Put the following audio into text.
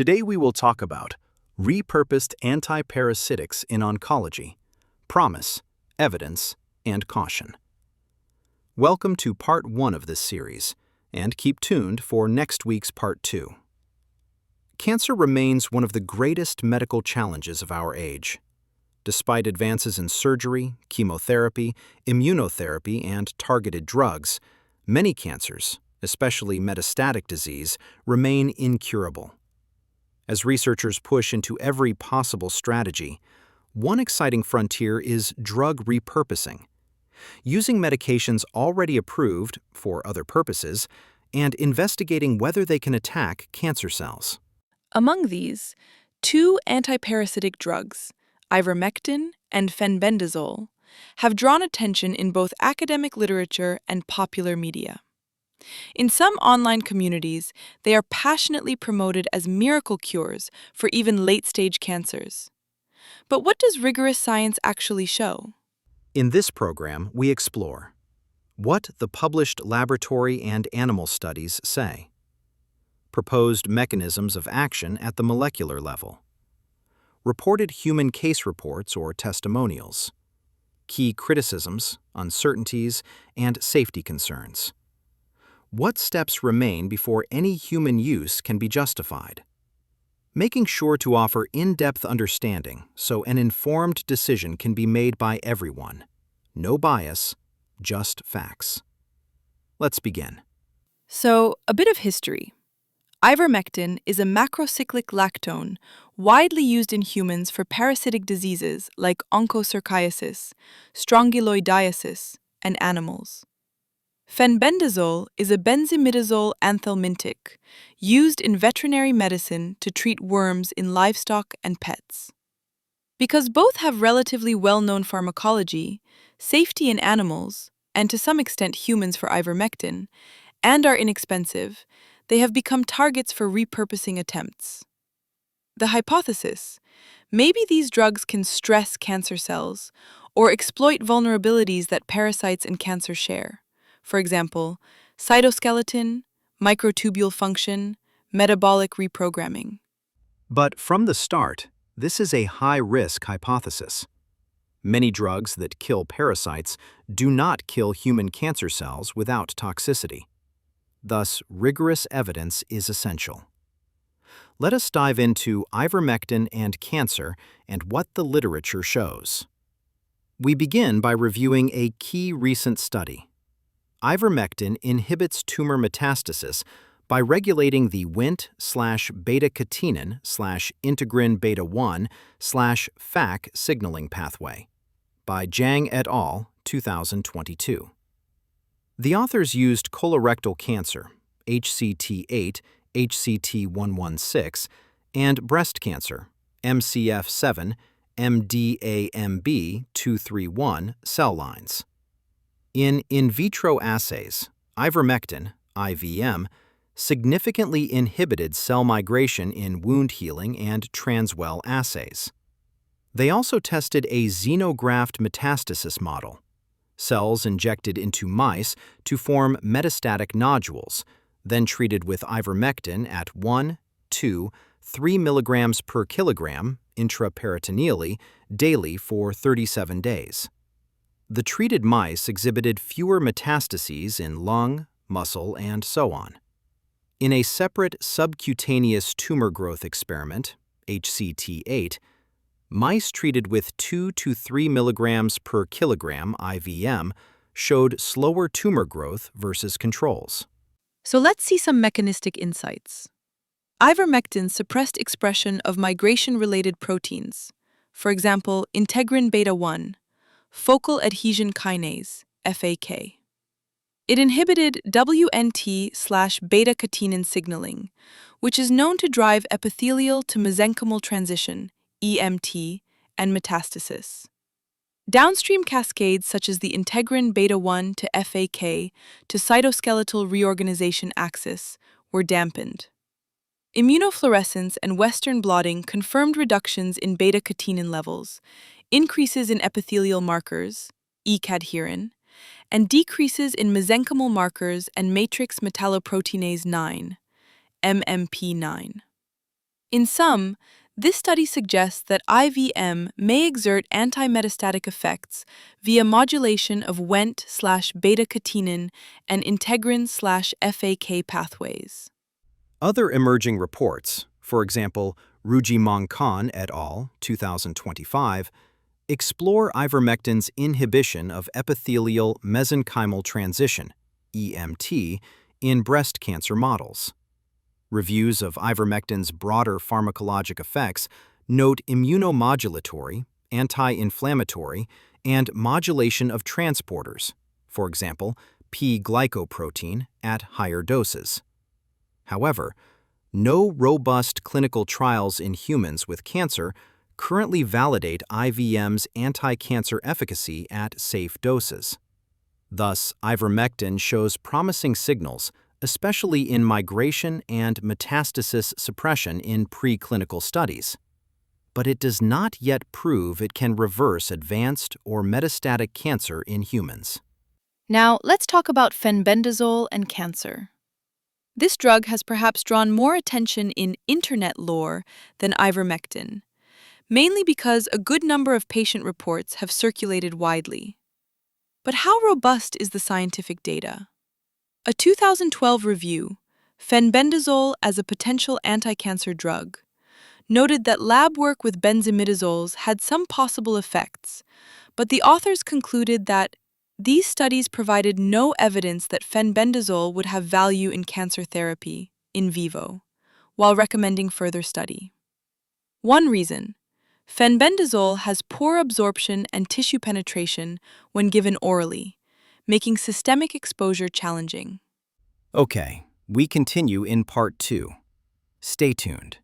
Today we will talk about repurposed antiparasitics in oncology, promise, evidence, and caution. Welcome to part 1 of this series, and keep tuned for next week's part 2. Cancer remains one of the greatest medical challenges of our age. Despite advances in surgery, chemotherapy, immunotherapy, and targeted drugs, many cancers, especially metastatic disease, remain incurable. As researchers push into every possible strategy, one exciting frontier is drug repurposing, using medications already approved for other purposes and investigating whether they can attack cancer cells. Among these, two antiparasitic drugs, ivermectin and fenbendazole, have drawn attention in both academic literature and popular media. In some online communities, they are passionately promoted as miracle cures for even late-stage cancers. But what does rigorous science actually show? In this program, we explore what the published laboratory and animal studies say, proposed mechanisms of action at the molecular level, reported human case reports or testimonials, key criticisms, uncertainties, and safety concerns. What steps remain before any human use can be justified? Making sure to offer in-depth understanding so an informed decision can be made by everyone. No bias, just facts. Let's begin. So, a bit of history. Ivermectin is a macrocyclic lactone widely used in humans for parasitic diseases like onchocerciasis, strongyloidiasis, and animals. Fenbendazole is a benzimidazole anthelmintic used in veterinary medicine to treat worms in livestock and pets. Because both have relatively well-known pharmacology, safety in animals, and to some extent humans for ivermectin, and are inexpensive, they have become targets for repurposing attempts. The hypothesis: maybe these drugs can stress cancer cells or exploit vulnerabilities that parasites and cancer share. For example, cytoskeleton, microtubule function, metabolic reprogramming. But from the start, this is a high-risk hypothesis. Many drugs that kill parasites do not kill human cancer cells without toxicity. Thus, rigorous evidence is essential. Let us dive into ivermectin and cancer and what the literature shows. We begin by reviewing a key recent study. Ivermectin inhibits tumor metastasis by regulating the Wnt/beta-catenin/integrin beta-1/FAC signaling pathway by Zhang et al., 2022. The authors used colorectal cancer, HCT8, HCT116, and breast cancer, MCF7, MDAMB231 cell lines. In vitro assays, ivermectin, IVM, significantly inhibited cell migration in wound healing and transwell assays. They also tested a xenograft metastasis model, cells injected into mice to form metastatic nodules, then treated with ivermectin at 1, 2, 3 milligrams per kilogram intraperitoneally daily for 37 days. The treated mice exhibited fewer metastases in lung, muscle, and so on. In a separate subcutaneous tumor growth experiment, HCT8, mice treated with 2 to 3 milligrams per kilogram IVM showed slower tumor growth versus controls. So let's see some mechanistic insights. Ivermectin suppressed expression of migration-related proteins, for example, integrin beta-1, focal adhesion kinase, FAK. It inhibited WNT/beta-catenin signaling, which is known to drive epithelial to mesenchymal transition, EMT, and metastasis. Downstream cascades such as the integrin beta-1 to FAK to cytoskeletal reorganization axis were dampened. Immunofluorescence and Western blotting confirmed reductions in beta-catenin levels, increases in epithelial markers, E-cadherin, and decreases in mesenchymal markers and matrix metalloproteinase 9, MMP9. In sum, this study suggests that IVM may exert antimetastatic effects via modulation of Wnt/beta-catenin and integrin/FAK pathways. Other emerging reports, for example, Rujimong Khan et al., 2025, explore ivermectin's inhibition of epithelial mesenchymal transition, EMT, in breast cancer models. Reviews of ivermectin's broader pharmacologic effects note immunomodulatory, anti-inflammatory, and modulation of transporters, for example, P-glycoprotein, at higher doses. However, no robust clinical trials in humans with cancer currently validate IVM's anti-cancer efficacy at safe doses. Thus, ivermectin shows promising signals, especially in migration and metastasis suppression in preclinical studies. But it does not yet prove it can reverse advanced or metastatic cancer in humans. Now, let's talk about fenbendazole and cancer. This drug has perhaps drawn more attention in internet lore than ivermectin, mainly because a good number of patient reports have circulated widely. But how robust is the scientific data? A 2012 review, Fenbendazole as a Potential Anti-Cancer Drug, noted that lab work with benzimidazoles had some possible effects, but the authors concluded that these studies provided no evidence that fenbendazole would have value in cancer therapy in vivo, while recommending further study. One reason: fenbendazole has poor absorption and tissue penetration when given orally, making systemic exposure challenging. Okay, we continue in part 2. Stay tuned.